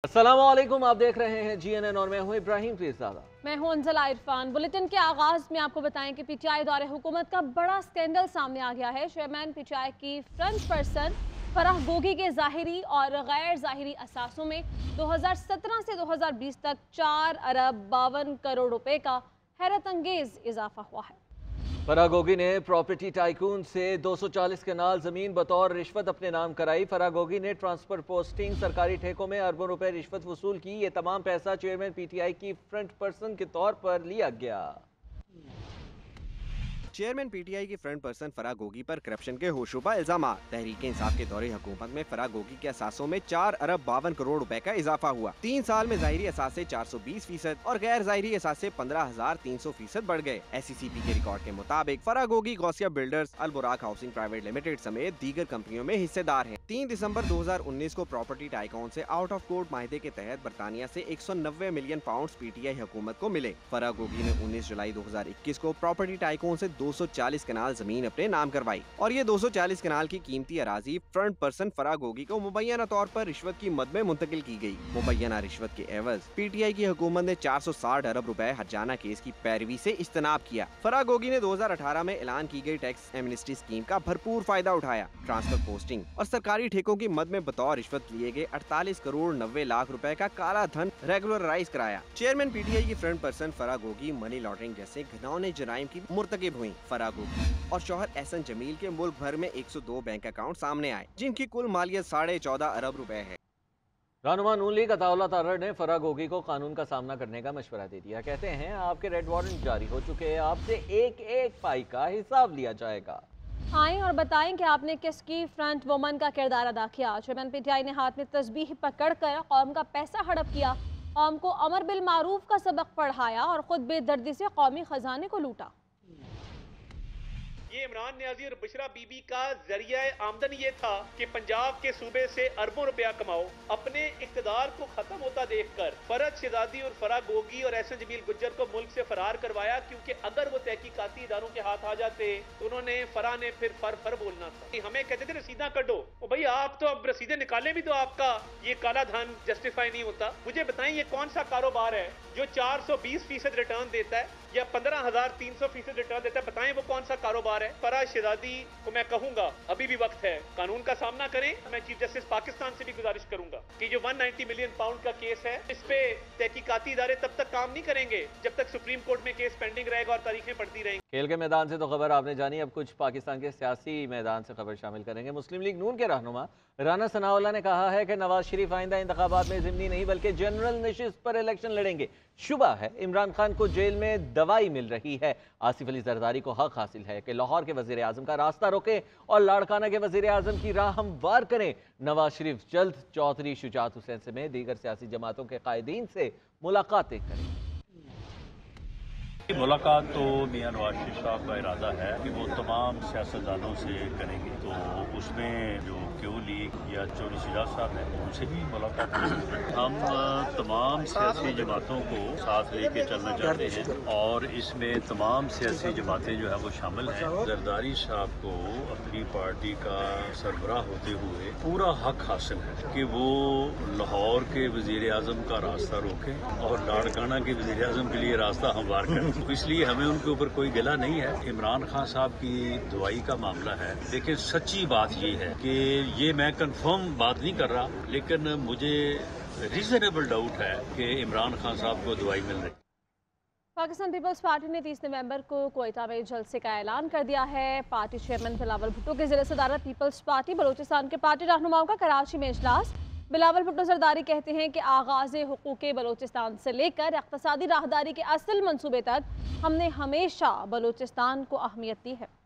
अस्सलामुअलैकुम, आप देख रहे हैं GNN और मैं हूं इब्राहिम पीरज़ादा। मैं हूं अंजला इरफान। बुलेटिन के आगाज में आपको बताएं कि पीटीआई दौरे हुकूमत का बड़ा स्कैंडल सामने आ गया है। चेयरमैन पीटीआई की फ्रंट पर्सन फराह गोगी के ज़ाहिरी और गैर ज़ाहिरी असासों में 2017 से 2020 तक 4 अरब 52 करोड़ रुपए का हैरत अंगेज इजाफा हुआ है। फराह गोगी ने प्रॉपर्टी टाइकून से 240 कनाल जमीन बतौर रिश्वत अपने नाम कराई। फराह गोगी ने ट्रांसफर पोस्टिंग, सरकारी ठेकों में अरबों रुपए रिश्वत वसूल की। ये तमाम पैसा चेयरमैन पीटीआई की फ्रंट पर्सन के तौर पर लिया गया। चेयरमैन पीटीआई की फ्रंट पर्सन फराह गोगी पर करप्शन के होशरुबा इल्जाम। तहरीक इंसाफ के दौरे हुकूमत में फराह गोगी के असासों में 4 अरब 52 करोड़ रुपए का इजाफा हुआ। 3 साल में ज़ाहिरी असासे 420% और गैर ज़ाहिरी असासे 15,300% बढ़ गए। SCCP के रिकॉर्ड के मुताबिक फराह गोगी गौसिया बिल्डर्स, अल बुराक हाउसिंग प्राइवेट लिमिटेड समेत दीगर कंपनियों में हिस्सेदार हैं। 3 दिसंबर 2019 को प्रॉपर्टी टाइकून से आउट ऑफ कोर्ट माहिदे के तहत बरतानिया से 190 मिलियन पाउंड पीटीआई हुकूमत को मिले। फराह गोगी ने 19 जुलाई 2021 को प्रॉपर्टी टाइकून से 240 कनाल जमीन अपने नाम करवाई और ये 240 कनाल की कीमती अराजी फ्रंट पर्सन फराह गोगी को मुबैना तौर पर रिश्वत की मद में मुंतकिल की गई। मुबैना रिश्वत के एवज पीटीआई की हुकूमत ने 460 अरब रुपए हर्जाना केस की पैरवी से इज्तनाब किया। फराह गोगी ने 2018 में ऐलान की गई टैक्स एमनेस्टी स्कीम का भरपूर फायदा उठाया। ट्रांसफर पोस्टिंग और सरकारी ठेकों की मद में बतौर रिश्वत लिए गए 48 करोड़ 90 लाख रुपए का काला धन रेगुलराइज कराया। चेयरमैन पीटीआई की front person Farah Gogi money laundering जैसे घिनौने जराइम की मुर्तकिब हुई। फराह गोगी और शौहर एहसन जमील के मुल्क भर में 102 बैंक अकाउंट सामने आए, जिनकी कुल मालियत 14.5 अरब रुपए है। रहनुमा नून लीग अताउल्लाह तारड़ ने फराह गोगी को कानून का सामना करने का मशवरा दे दिया। कहते हैं आपके रेड वारंट जारी हो चुके हैं, आपसे एक एक पाई का हिसाब लिया जाएगा। आएं और बताएं कि आपने किसकी फ्रंट वुमन का किरदार अदा किया। चेयरमैन पीटीआई ने हाथ में तस्बीह पकड़कर कौम का पैसा हड़प किया, कौम को अमर बिल मारूफ का सबक पढ़ाया और खुद बेदर्दी से कौमी खजाने को लूटा। ये इमरान नियाजी और बुशरा बीबी का जरिया आमदन ये था कि पंजाब के सूबे से अरबों रुपया कमाओ। अपने इक़्तिदार को खत्म होता देखकर फरहत शहजादी और फराह गोगी और एहसन जमील गुज्जर को मुल्क से फरार करवाया, क्योंकि अगर वो तहकीकाती इदारों के हाथ आ जाते तो उन्होंने फराह ने फिर फर बोलना था। हमें कहते थे रसीदा कटो, भाई आप तो अब रसीदे निकाले भी तो आपका ये काला धन जस्टिफाई नहीं होता। मुझे बताएं ये कौन सा कारोबार है जो 420% रिटर्न देता है या 15,300% रिटर्न देता है? बताएं वो कौन सा कारोबार है? फराह शहजादी को मैं कहूंगा अभी भी वक्त है, कानून का सामना करें। मैं चीफ जस्टिस पाकिस्तान से भी गुजारिश करूंगा कि जो 190 मिलियन पाउंड का केस है, इस पे तहकीकाती इदारे तब तक काम नहीं करेंगे जब तक सुप्रीम कोर्ट में केस पेंडिंग रहेगा और तारीखें बढ़ती रहेंगी। खेल के मैदान से तो खबर आपने जानी, अब कुछ पाकिस्तान के सियासी मैदान से खबर शामिल करेंगे। मुस्लिम लीग नून के रहनुमा राना सनाउल्लाह ने कहा है कि नवाज शरीफ आइंदा इंतखाबात में ज़िमनी नहीं बल्कि जनरल नशिस्त पर इलेक्शन लड़ेंगे। शुबा है इमरान खान को जेल में दवाई मिल रही है। आसिफ अली जरदारी को हक हासिल है कि लाहौर के वजीर आजम का रास्ता रोकें और लाड़काना के वजीर आजम की राह हमवार करें। नवाज शरीफ जल्द चौधरी शुजात हुसैन समेत दीगर सियासी जमातों के कायदीन से मुलाकातें करें। मुलाकात तो मियां नवाज शरीफ साहब का इरादा है कि वो तमाम सियासतदानों से करेंगे, तो उसमें जो क्यू लीग या चौधरी शुजात साहब हैं उनसे भी मुलाकात करेंगे। हम तमाम सियासी जमातों को साथ लेके चलना चाहते हैं और इसमें तमाम सियासी जमातें जो है वो शामिल हैं। जरदारी साहब को अपनी पार्टी का सरबराह होते हुए पूरा हक हासिल है कि वो लाहौर के वजीर आजम का रास्ता रोकें और लाड़काना के वजीर आजम के लिए रास्ता हमवार करें। तो इसलिए हमें उनके ऊपर कोई गिला नहीं है। इमरान खान साहब की दवाई का मामला है, लेकिन सच्ची बात ये है कि ये मैं कंफर्म बात नहीं कर रहा, लेकिन मुझे रीजनेबल डाउट है कि इमरान खान साहब को दवाई मिल रही। पाकिस्तान पीपल्स पार्टी ने 30 नवंबर को कोयटा में जलसे का ऐलान कर दिया है। पार्टी चेयरमैन बिलावल भुट्टो के ज़िले सदारत पीपल्स पार्टी बलूचिस्तान के पार्टी रहनुमाओं का कराची में इजलास। बिलावल भुट्टो जरदारी कहते हैं कि आगाज़ हुकूक़ बलूचिस्तान से लेकर इक़्तिसादी राहदारी के असल मंसूबे तक हमने हमेशा बलूचिस्तान को अहमियत दी है।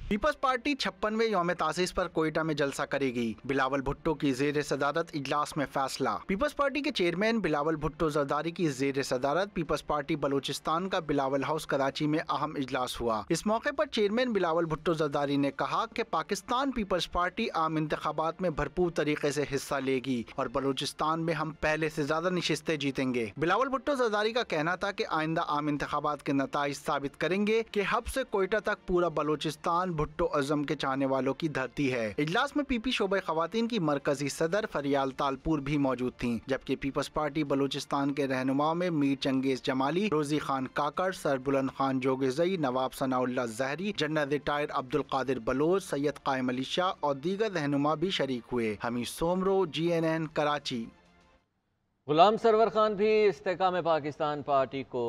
पीपल्स पार्टी 56वें यौम तासीस पर कोयटा में जलसा करेगी। बिलावल भुट्टो की ज़ेर सदारत इजलास में फैसला। पीपल्स पार्टी के चेयरमैन बिलावल भुट्टो जरदारी की ज़ेर सदारत पीपल्स पार्टी बलूचिस्तान का बिलावल हाउस कराची में अहम इजलास हुआ। इस मौके पर चेयरमैन बिलावल भुट्टो जरदारी ने कहा कि पाकिस्तान पीपल्स पार्टी आम इंतखाबात में भरपूर तरीके से हिस्सा लेगी और बलूचिस्तान में हम पहले से ज्यादा नशिस्तें जीतेंगे। बिलावल भुट्टो जरदारी का कहना था कि आइंदा आम इंतखाबात के नताइज साबित करेंगे कि हब से कोयटा तक पूरा बलूचिस्तान भुट्टो अज़म के चाहने वालों की धरती है। इजलास में पीपी शोबे खवातीन की मरकजी सदर फरियाल तालपुर भी मौजूद थीं, जबकि पीपल्स पार्टी बलूचिस्तान के रहनुमाओं में मीर चंगेज जमाली, रोजी खान काकड़, सरबुलंद खान जोगेजई, नवाब सनाउल्लाह जहरी, जनरल रिटायर्ड अब्दुल कादिर बलोच, सैयद कायम अली शाह और दीगर रहनुमा भी शरीक हुए। हमीद सोमरो, GNN, कराची। गुलाम सरवर खान भी इस्तेकाम पाकिस्तान पार्टी को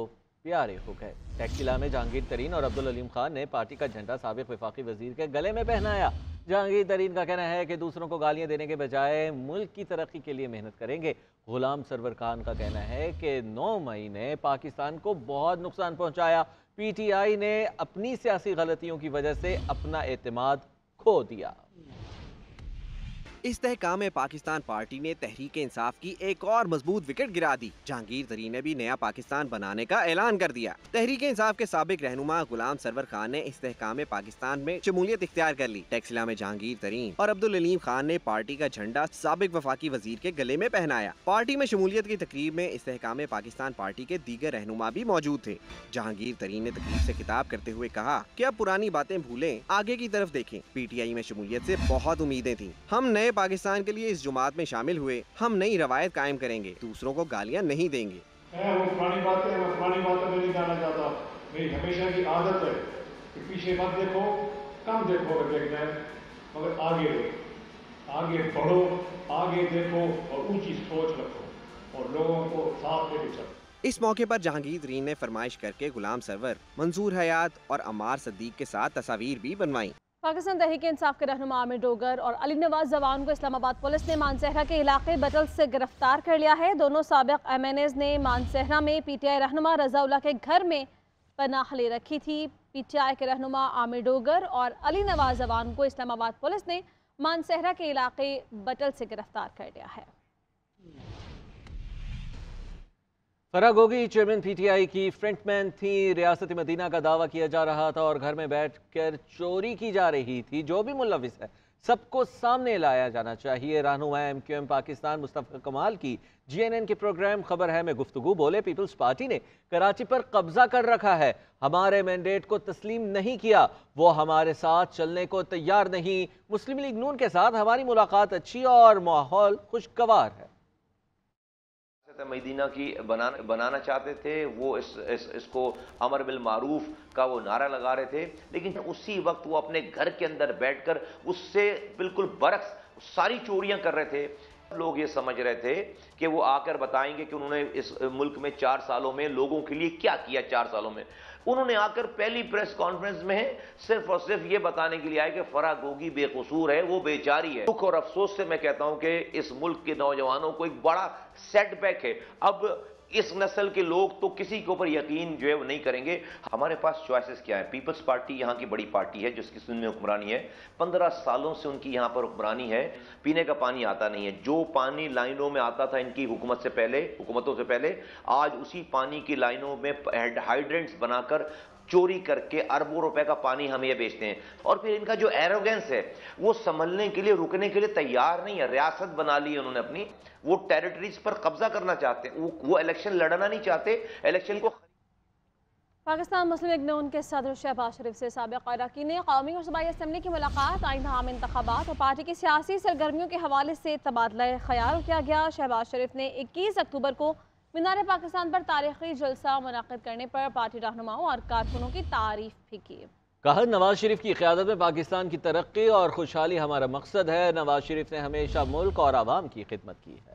प्यारे हो गए। टैक्सिला में जहांगीर तरीन और अब्दुल अलीम खान ने पार्टी का झंडा साबिक वफाकी वजीर के गले में पहनाया। जहांगीर तरीन का कहना है कि दूसरों को गालियां देने के बजाय मुल्क की तरक्की के लिए मेहनत करेंगे। गुलाम सरवर खान का कहना है कि 9 मई ने पाकिस्तान को बहुत नुकसान पहुंचाया। PTI ने अपनी सियासी गलतियों की वजह से अपना एतमाद खो दिया। इस्तेहकाम पाकिस्तान पार्टी ने तहरीक इंसाफ की एक और मजबूत विकेट गिरा दी। जहांगीर तरीन ने भी नया पाकिस्तान बनाने का ऐलान कर दिया। तहरीक इंसाफ के साबिक रहनुमा गुलाम सरवर खान ने इस्तेहकाम पाकिस्तान में शमूलियत इख्तियार कर ली। टैक्सिला में जहांगीर तरीन और अब्दुल अलीम खान ने पार्टी का झंडा साबिक वफाकी वजीर के गले में पहनाया। पार्टी में शमूलियत की तकरीब में इस्तेहकाम पाकिस्तान पार्टी के दीगर रहनुमा भी मौजूद थे। जहांगीर तरीन ने तकरीब से खिताब करते हुए कहा कि अब पुरानी बातें भूलें, आगे की तरफ देखें। PTI में शमूलियत से बहुत उम्मीदें थी। हम नए पाकिस्तान के लिए इस जुमात में शामिल हुए। हम नई रवायत कायम करेंगे, दूसरों को गालियां नहीं देंगे। वो पुरानी बातें में नहीं जाना चाहता। मेरी हमेशा की आदत है कि पीछे मत देखो, कम देखो अगर देखना है, मगर आगे देखो, आगे बढ़ो, आगे देखो और ऊंची सोच रखो और लोगों को साथ लेके चलो। इस मौके पर जहांगीर तरीन ने फरमाइश करके गुलाम सरवर, मंसूर हयात और अम्मार सद्दीक के साथ तस्वीर भी बनवाई। पाकिस्तान तहरीक इंसाफ के रहनुमा आमिर डोगर और अली नवाज जवान को इस्लामाबाद पुलिस ने मानसहरा के इलाके बटल से गिरफ्तार कर लिया है। दोनों साबिक MNAs ने मानसहरा में PTI रहनुमा रजाउल्लाह के घर में पनाह ले रखी थी। PTI के रहनुमा आमिर डोगर और अली नवाज जवान को इस्लामाबाद पुलिस ने मानसहरा के इलाके बटल से गिरफ्तार कर लिया है। फराह गोगी चेयरमैन PTI की फ्रंटमैन थी। रियासत मदीना का दावा किया जा रहा था और घर में बैठकर चोरी की जा रही थी। जो भी मुलविस है सबको सामने लाया जाना चाहिए। रहनुमा MQM पाकिस्तान मुस्तफा कमाल की GNN के प्रोग्राम खबर है में गुफ्तगू बोले, पीपल्स पार्टी ने कराची पर कब्जा कर रखा है, हमारे मैंडेट को तस्लीम नहीं किया, वो हमारे साथ चलने को तैयार नहीं। मुस्लिम लीग नून के साथ हमारी मुलाकात अच्छी और माहौल खुशगवार है। मदीना की बनाना चाहते थे, वो इसको अमर बिल मारूफ का वो नारा लगा रहे थे, लेकिन उसी वक्त वो अपने घर के अंदर बैठकर उससे बिल्कुल बरक्स सारी चोरियां कर रहे थे। लोग ये समझ रहे थे कि वो आकर बताएंगे कि उन्होंने इस मुल्क में 4 सालों में लोगों के लिए क्या किया। 4 सालों में उन्होंने आकर पहली प्रेस कॉन्फ्रेंस में सिर्फ और सिर्फ ये बताने के लिए आए कि फराह गोगी बेकसूर है, वो बेचारी है। दुख और अफसोस से मैं कहता हूं कि इस मुल्क के नौजवानों को एक बड़ा सेटबैक है। अब इस नस्ल के लोग तो किसी के ऊपर यकीन जो है वो नहीं करेंगे। हमारे पास चॉइसेस क्या है? पीपल्स पार्टी यहाँ की बड़ी पार्टी है जिसकी सिंध में हुक्मरानी है। 15 सालों से उनकी यहाँ पर हुक्मरानी है। पीने का पानी आता नहीं है। जो पानी लाइनों में आता था इनकी हुकूमतों से पहले, आज उसी पानी की लाइनों में हाइड्रेंट्स बनाकर चोरी करके अरबों रुपए का पानी हम ये बेचते हैं। और फिर इनका जो एरोगेंस है वो संभलने के लिए, रुकने के लिए तैयार नहीं है। रियासत बना ली है उन्होंने अपनी, वो टेरिटरीज पर कब्जा करना चाहते हैं, वो इलेक्शन लड़ना नहीं चाहते। इलेक्शन को पाकिस्तान मुस्लिम लीग नून के सदर शहबाज शरीफ से साबिक़ अरकान कौमी और सूबाई असम्बली की मुलाकात आइंदा आम इंतखाबात और पार्टी की सियासी सरगर्मियों के हवाले से तबादला ख्याल किया गया। शहबाज शरीफ ने 21 अक्टूबर को मीनार पाकिस्तान पर तारीखी जलसा मुनाकिद करने पर पार्टी रहनुमाओं और कारकुनों की तारीफ भी की। कहा, नवाज शरीफ की क़यादत में पाकिस्तान की तरक्की और खुशहाली हमारा मकसद है। नवाज शरीफ ने हमेशा मुल्क और आवाम की खिदमत की है।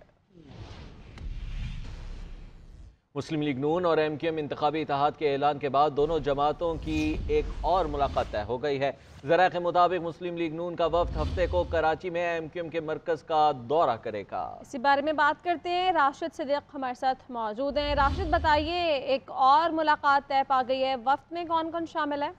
मुस्लिम लीग नून और MQM इंतखाबी इत्तेहाद के ऐलान के बाद दोनों जमातों की एक और मुलाकात तय हो गई है। ज़राए के मुताबिक मुस्लिम लीग नून का वफ्द हफ्ते को कराची में MQM के मरकज़ का दौरा करेगा। इसी बारे में बात करते हैं, राशिद सिद्दीक हमारे साथ मौजूद हैं। राशिद, बताइए, एक और मुलाकात तय पा गई है, वफ्द में कौन कौन शामिल है?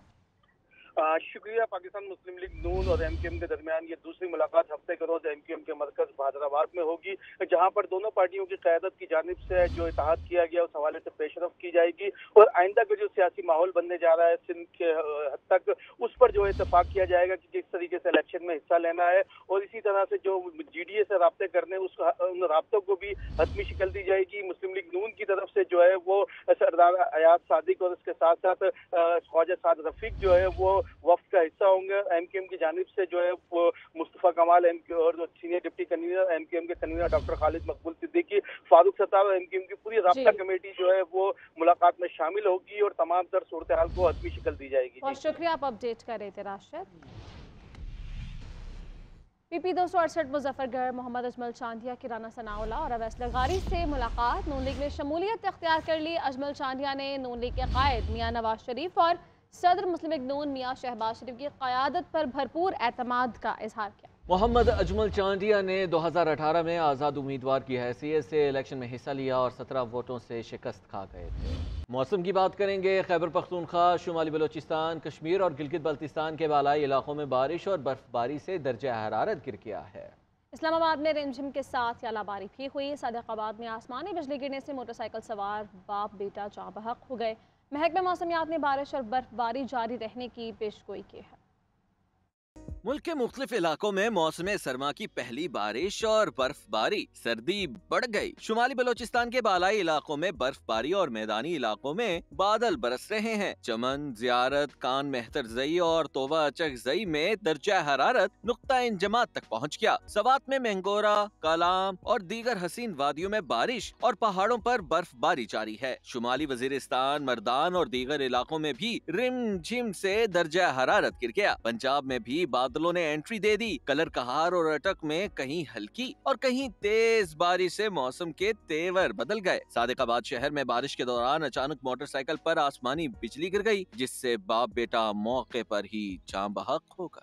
शुक्रिया। पाकिस्तान मुस्लिम लीग नून और MQM के दरमियान ये दूसरी मुलाकात हफ्ते के रोज MQM के मरकज बहादुराबाद में होगी, जहां पर दोनों पार्टियों की क़यादत की जानिब से जो इत्तेहाद किया गया उस हवाले से पेशरफ की जाएगी और आइंदा का जो सियासी माहौल बनने जा रहा है सिंध के हद तक, उस पर जो इत्तेफाक किया जाएगा कि किस तरीके से इलेक्शन में हिस्सा लेना है। और इसी तरह से जो GDA से राब्ते करने उन राब्तों को भी हतमी शिकल दी जाएगी। मुस्लिम लीग नून की तरफ से जो है वो सरदार अयाज सादिक और उसके साथ साथ ख्वाजा साद रफीक जो है वो वफ्द इसका हिस्सा होंगे। एमकेएम की जानिब से जो है वो मुस्तफा कमाल और जो सीनियर डिप्टी कन्वीनर एमकेएम के कन्वीनर डॉक्टर खालिद मकबूल सिद्दीकी, फारूक सत्तार और एमकेएम की पूरी राब्ता कमेटी जो है वो मुलाकात में शामिल होगी और तमाम तर सूरत हाल को हतमी शक्ल दी जाएगी। बहुत शुक्रिया, आप अपडेट कर रहे थे राशिद। पीपी 268 मुजफ्फरगढ़ मोहम्मद अजमल चांदिया की राना सनाउल्लाह और अवैस लगारी से मुलाकात। नून लीग में शमूलियत इख्तियार कर ली। अजमल चांदिया ने नून लीग के कायद मियां नवाज शरीफ और सदर मुस्लिम लीग नून मियां शहबाज शरीफ की क़यादत पर भरपूर एतमाद का इजहार किया। मोहम्मद अजमल चांदिया ने 2018 में आज़ाद उम्मीदवार की हैसियत से इलेक्शन में हिस्सा लिया और 17 वोटों से शिकस्त खा गए थे। मौसम की बात करेंगे। खैबर पख्तूनख्वा, शुमाली बलोचिस्तान, कश्मीर और गिलगित बल्तिस्तान के बालाई इलाकों में बारिश और बर्फबारी से दर्जा हरारत गिर गया है। इस्लामाबाद में रिमझिम के साथ यालाबारी भी हुई। सादिकाबाद में आसमानी बिजली गिरने से मोटरसाइकिल सवार बाप बेटा जाँ बहक हो गए। महकमे मौसमियात ने बारिश और बर्फबारी जारी रहने की पेशगोई की है। मुल्क के मुख्तलिफ इलाकों में मौसम सरमा की पहली बारिश और बर्फबारी, सर्दी बढ़ गई। शुमाली बलोचिस्तान के बालाई इलाकों में बर्फबारी और मैदानी इलाकों में बादल बरस रहे हैं। चमन, जियारत, कान मेहतर जई और तोबा अचक जई में दर्जा हरारत नुक्ता इंजमात तक पहुँच गया। सवात में मैंगोरा, कालाम और दीगर हसीन वादियों में बारिश और पहाड़ों पर बर्फबारी जारी है। शुमाली वजीरिस्तान, मर्दान और दीगर इलाकों में भी रिमझिम से दर्जा हरारत गिर गया। पंजाब में भी बादलों ने एंट्री दे दी। कलर कहार और अटक में कहीं हल्की और कहीं तेज बारिश से मौसम के तेवर बदल गए। सादिकाबाद शहर में बारिश के दौरान अचानक मोटरसाइकिल पर आसमानी बिजली गिर गई, जिससे बाप बेटा मौके पर ही जाँ बहक हो गए।